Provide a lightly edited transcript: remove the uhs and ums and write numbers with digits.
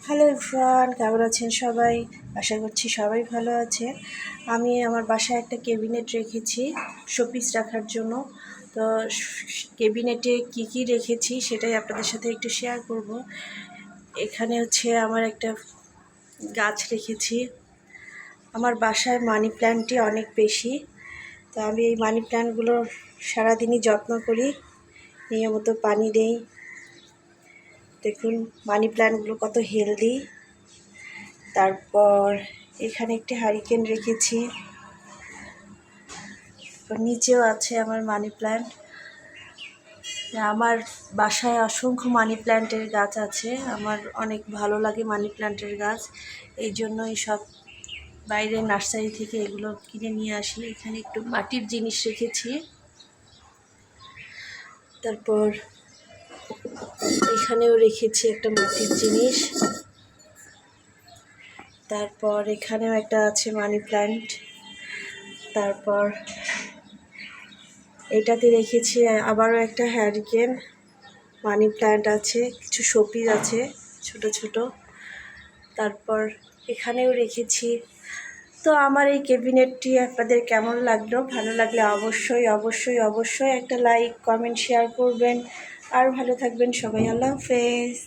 Hello everyone, কেমন আছেন সবাই? আশা করছি সবাই ভালো আছে। আমি আমার বাসায় একটা ক্যাবিনেট রেখেছি শোপিস রাখার জন্য। তো ক্যাবিনেটে কি কি রেখেছি সেটাই আপনাদের সাথে একটু শেয়ার করব। এখানে হচ্ছে আমার একটা গাছ রেখেছি। আমার বাসায় মানি প্ল্যান্টটি অনেক বেশি, তো আমি এই মানি প্ল্যান্টগুলোর সারাদিনই যত্ন করি, নিয়মিত পানি দেই। দেখুন মানি প্ল্যান্টগুলো কত হেলদি। তারপর এখানে একটি হারিকেন রেখেছি, নিচেও আছে আমার মানি প্ল্যান্ট। আমার বাসায় অসংখ্য মানি প্ল্যান্টের গাছ আছে। আমার অনেক ভালো লাগে মানি প্ল্যান্টের গাছ, এই জন্যই সব বাইরে নার্সারি থেকে এগুলো কিনে নিয়ে আসি। এখানে একটু মাটির জিনিস রেখেছি। তারপর এখানেও রেখেছি একটা মাটির জিনিস। তারপর এখানেও একটা আছে মানি প্ল্যান্ট। তারপর এটাতে রেখেছি আবারও একটা হ্যারিকেন, মানি প্ল্যান্ট আছে, কিছু শোপিস আছে ছোট ছোট। তারপর এখানেও রেখেছি। তো আমার এই ক্যাবিনেটটি আপনাদের কেমন লাগলো? ভালো লাগলে অবশ্যই অবশ্যই অবশ্যই একটা লাইক, কমেন্ট, শেয়ার করবেন। আর ভালো থাকবেন সবাই। আল্লাহ হাফেজ।